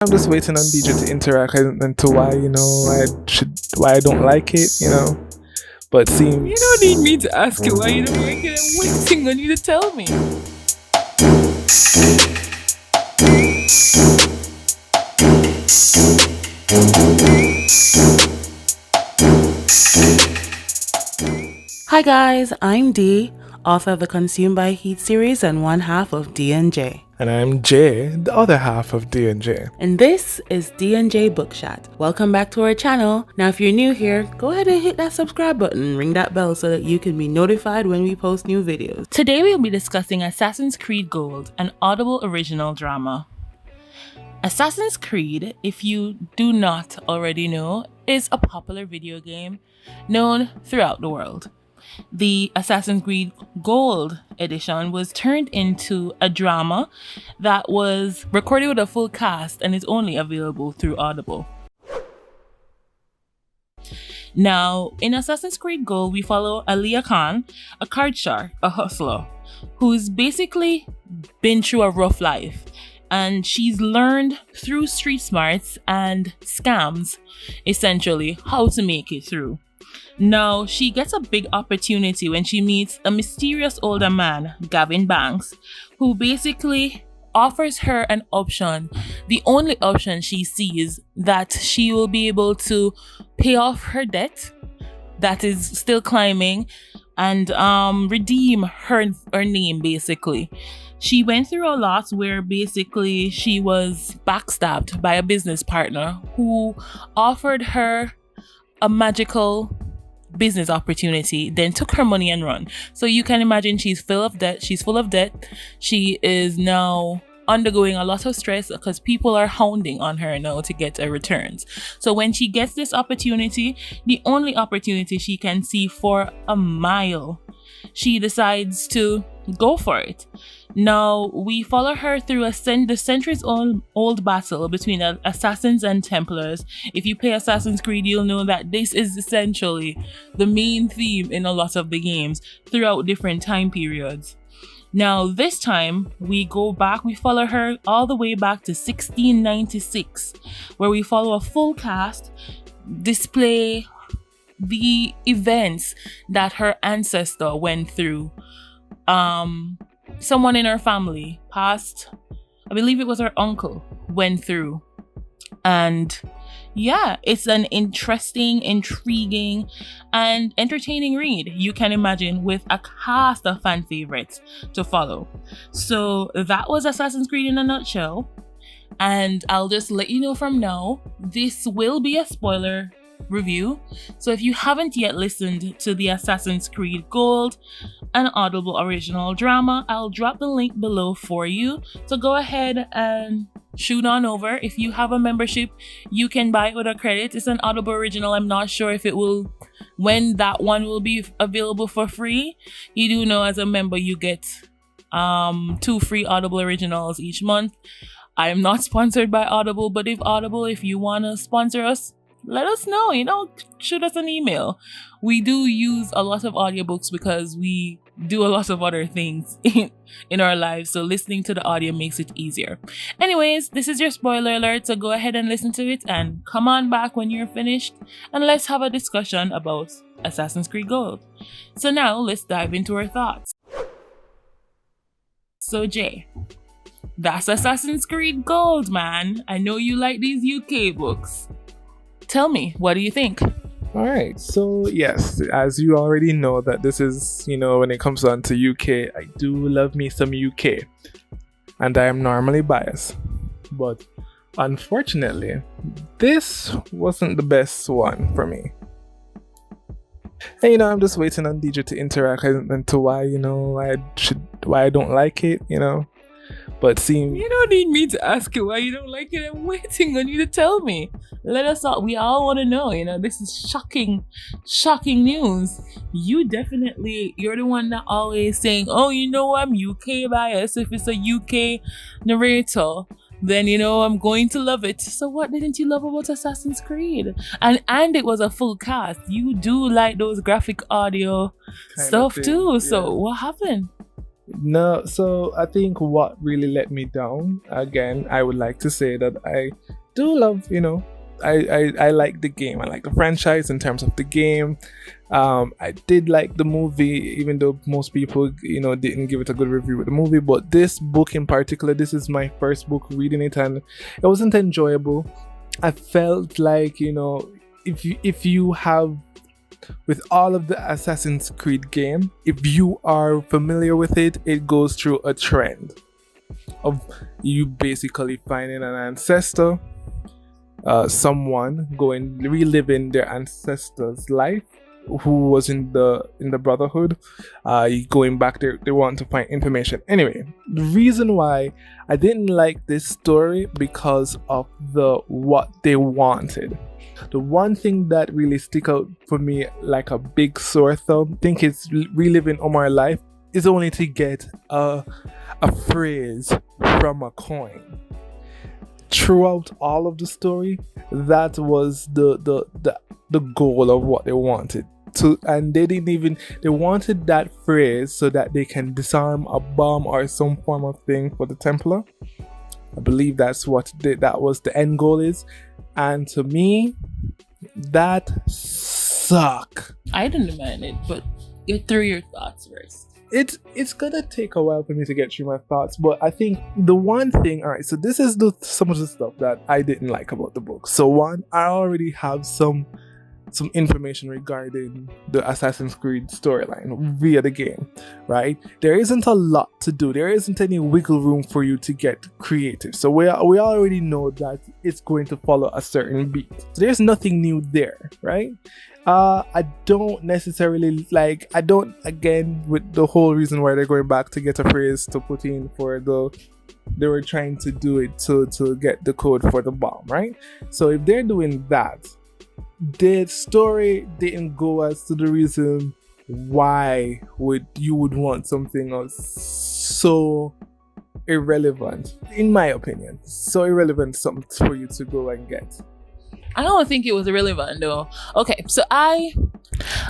I'm just waiting on DJ to interact and to why why I don't like it. But seeing You don't need me to ask you why you don't like it. I'm waiting on you to tell me. Hi guys, I'm Dee, author of the Consumed by Heat series and one half of D&J. And I'm Jay, the other half of D&J. And this is D&J Book Chat. Welcome back to our channel. Now if you're new here, go ahead and hit that subscribe button, ring that bell so that you can be notified when we post new videos. Today we'll be discussing Assassin's Creed Gold, an Audible Original Drama. Assassin's Creed, if you do not already know, is a popular video game known throughout the world. The Assassin's Creed Gold edition was turned into a drama that was recorded with a full cast and is only available through Audible. Now, in Assassin's Creed Gold, we follow Alia Khan, a card shark, a hustler, who's basically been through a rough life. And she's learned through street smarts and scams, essentially, how to make it through. Now, she gets a big opportunity when she meets a mysterious older man, Gavin Banks, who basically offers her an option, the only option she sees, that she will be able to pay off her debt that is still climbing and redeem her name, basically. She went through a lot where basically she was backstabbed by a business partner who offered her a magical business opportunity, then took her money and run. So you can imagine she's full of debt. She is now undergoing a lot of stress because people are hounding on her now to get her returns. So when she gets this opportunity, the only opportunity she can see for a mile, she decides to go for it. Now, we follow her through the centuries-old battle between assassins and Templars. If you play Assassin's Creed, you'll know that this is essentially the main theme in a lot of the games throughout different time periods. Now, this time, we follow her all the way back to 1696, where we follow a full cast, display the events that her ancestor went through. Someone in her family passed, I believe it was her uncle, went through. And yeah, it's an interesting, intriguing, and entertaining read, you can imagine, with a cast of fan favorites to follow. So that was Assassin's Creed in a nutshell. And I'll just let you know from now, this will be a spoiler review. So if you haven't yet listened to the Assassin's Creed Gold, an Audible Original Drama, I'll drop the link below for you. So go ahead and shoot on over. If you have a membership, you can buy it with a credit. It's an Audible Original. I'm not sure if it will, when that one will be available for free. You do know as a member you get 2 free Audible Originals each month. I am not sponsored by Audible, but if you want to sponsor us, let us know, shoot us an email. We do use a lot of audiobooks because we do a lot of other things in our lives, so listening to the audio makes it easier. Anyways, this is your spoiler alert, so go ahead and listen to it and come on back when you're finished and let's have a discussion about Assassin's Creed Gold. So now let's dive into our thoughts. So Jay, that's Assassin's Creed Gold, man. I know you like these UK books. Tell me, what do you think? Alright, so yes, as you already know that this is, when it comes down to UK, I do love me some UK. And I am normally biased. But unfortunately, this wasn't the best one for me. And I'm just waiting on DJ to interact and to why I don't like it, But seeing you don't need me to ask you why you don't like it. I'm waiting on you to tell me. Let us all, we all want to know, this is shocking news. You're the one that always saying, oh, I'm UK biased. If it's a UK narrator, then I'm going to love it. So what didn't you love about Assassin's Creed? And it was a full cast. You do like those graphic audio stuff too. Yeah. So what happened? No, so I think what really let me down, again, I would like to say that I do love, I like the game. I like the franchise in terms of the game. I did like the movie, even though most people, didn't give it a good review with the movie. But this book in particular, this is my first book reading it, and it wasn't enjoyable. I felt like, if you have, with all of the Assassin's Creed game, if you are familiar with it, it goes through a trend of you basically finding an ancestor, someone going reliving their ancestor's life who was in the Brotherhood, going back there. They want to find information. Anyway, the reason why I didn't like this story, because of what they wanted. The one thing that really stick out for me like a big sore thumb, think it's reliving Omar's life, is only to get a phrase from a coin. Throughout all of the story, that was the goal of what they wanted to, and they wanted that phrase so that they can disarm a bomb or some form of thing for the Templar. I believe that was the end goal is. And to me, that suck. I didn't mind it, but get through your thoughts first. It's gonna take a while for me to get through my thoughts, but I think the one thing, all right, so this is some of the stuff that I didn't like about the book. So one, I already have some information regarding the Assassin's Creed storyline via the game, right? There isn't a lot to do. There isn't any wiggle room for you to get creative. So we already know that it's going to follow a certain beat. So there's nothing new there, right? I don't necessarily again, with the whole reason why they're going back to get a phrase to put in for they were trying to do it to get the code for the bomb, right? So if they're doing that, the story didn't go as to the reason why you would want something else so irrelevant, in my opinion. So irrelevant, something for you to go and get. I don't think it was irrelevant though. Okay, so I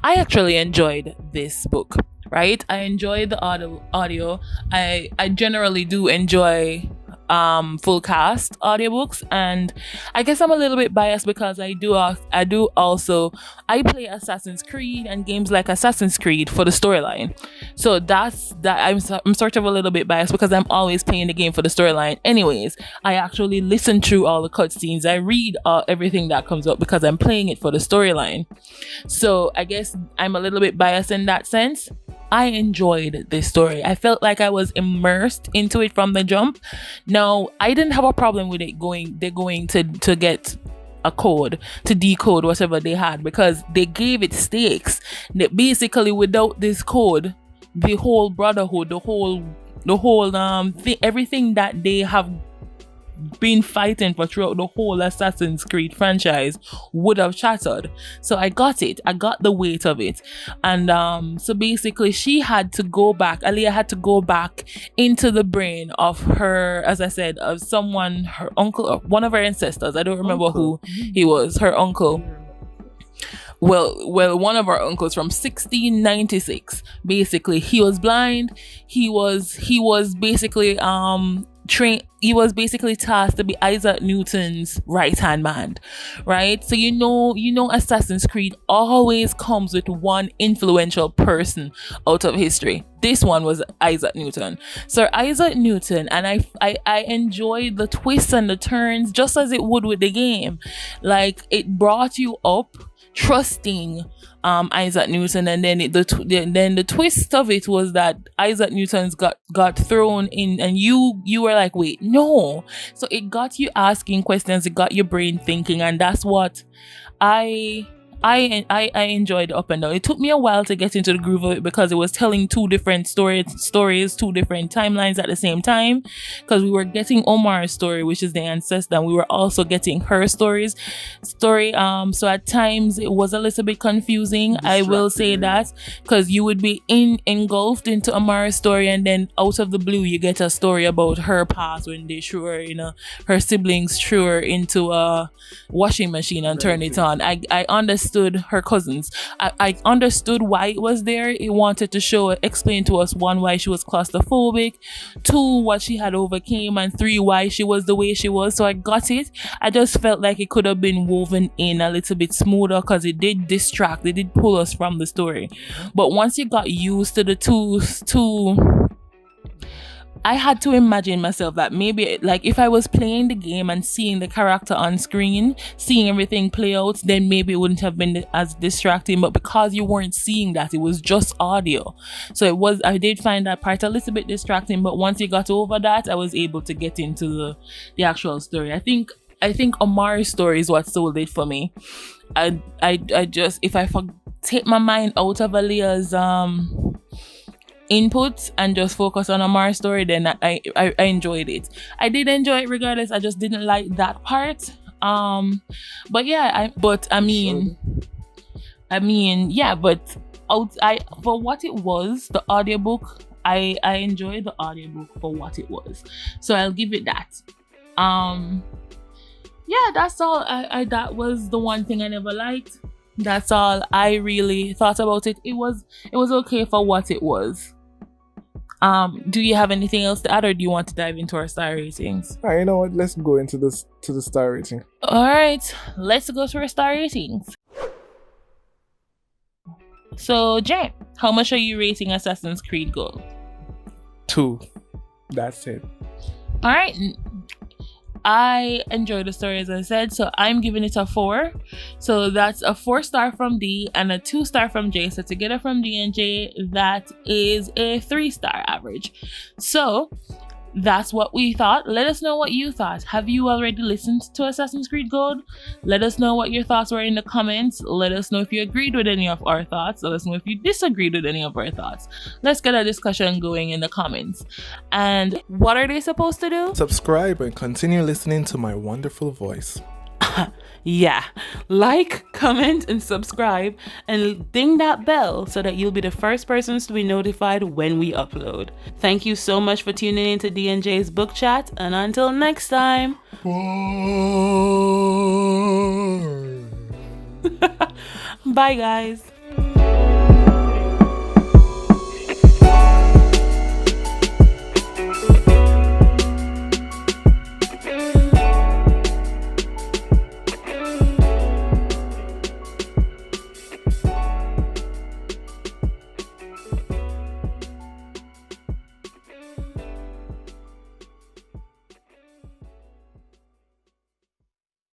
actually enjoyed this book, right? I enjoyed the audio. I generally do enjoy full cast audiobooks, and I guess I'm a little bit biased because I play Assassin's Creed and games like Assassin's Creed for the storyline. So I'm sort of a little bit biased because I'm always playing the game for the storyline. Anyways, I actually listen through all the cutscenes. I read everything that comes up because I'm playing it for the storyline. So I guess I'm a little bit biased in that sense. I enjoyed this story. I felt like I was immersed into it from the jump. Now, I didn't have a problem with it going to get a code to decode whatever they had, because they gave it stakes. That basically, without this code, the whole Brotherhood, the whole thing, everything that they have been fighting for throughout the whole Assassin's Creed franchise would have shattered. So I got it. I got the weight of it. And so basically Aaliyah had to go back into the brain of her, as I said, of someone, her uncle, or one of her ancestors. I don't remember who he was, her uncle. Well, one of our uncles from 1696. Basically, he was blind. He was basically he was basically tasked to be Isaac Newton's right-hand man, right? So you know Assassin's Creed always comes with one influential person out of history. This one was Isaac Newton. Sir Isaac Newton, and I enjoyed the twists and the turns just as it would with the game. Like, it brought you up trusting Isaac Newton, and then the twist of it was that Isaac Newton's got thrown in, and you were like, wait, no. So it got you asking questions, it got your brain thinking, and that's what I enjoyed up and down. It took me a while to get into the groove of it because it was telling two different stories, two different timelines at the same time. Because we were getting Omar's story, which is the ancestor, and we were also getting her story. So at times it was a little bit confusing. I will say that, because you would be engulfed into Omar's story, and then out of the blue you get a story about her past when they threw her, her siblings threw her into a washing machine and turned it on. I understand understood her cousins. I understood why it was there. It wanted to explain to us, one, why she was claustrophobic, two, what she had overcame, and three, why she was the way she was. So I got it. I just felt like it could have been woven in a little bit smoother, because it did distract, it did pull us from the story. But once you got used to the two, I had to imagine myself that maybe, like, if I was playing the game and seeing the character on screen, seeing everything play out, then maybe it wouldn't have been as distracting. But because you weren't seeing that, it was just audio. So I did find that part a little bit distracting. But once you got over that, I was able to get into the actual story. I think Amar's story is what sold it for me. I just, if I take my mind out of Aaliyah's input and just focus on Amar's story, then I enjoyed it. I did enjoy it regardless. I just didn't like that part. But yeah, for what it was, the audiobook, I enjoyed the audiobook for what it was. So I'll give it that. Yeah, that's all. That was the one thing I never liked. That's all I really thought about it. It was okay for what it was. Do you have anything else to add, or do you want to dive into our star ratings? You know what? Let's go into the star rating. All right, let's go to our star ratings. So, Jay, how much are you rating Assassin's Creed Gold? 2. That's it. All right. I enjoyed the story, as I said, so I'm giving it a 4. So that's a 4-star from D and a 2-star from J. So together from D and J, that is a 3-star average. So that's what we thought. Let us know what you thought. Have you already listened to Assassin's Creed Gold? Let us know what your thoughts were in the comments. Let us know if you agreed with any of our thoughts. Let us know if you disagreed with any of our thoughts. Let's get a discussion going in the comments. And what are they supposed to do? Subscribe and continue listening to my wonderful voice. Yeah, like, comment, and subscribe, and ding that bell so that you'll be the first persons to be notified when we upload. Thank you so much for tuning in to D&J's Book Chat, and until next time. Bye, guys.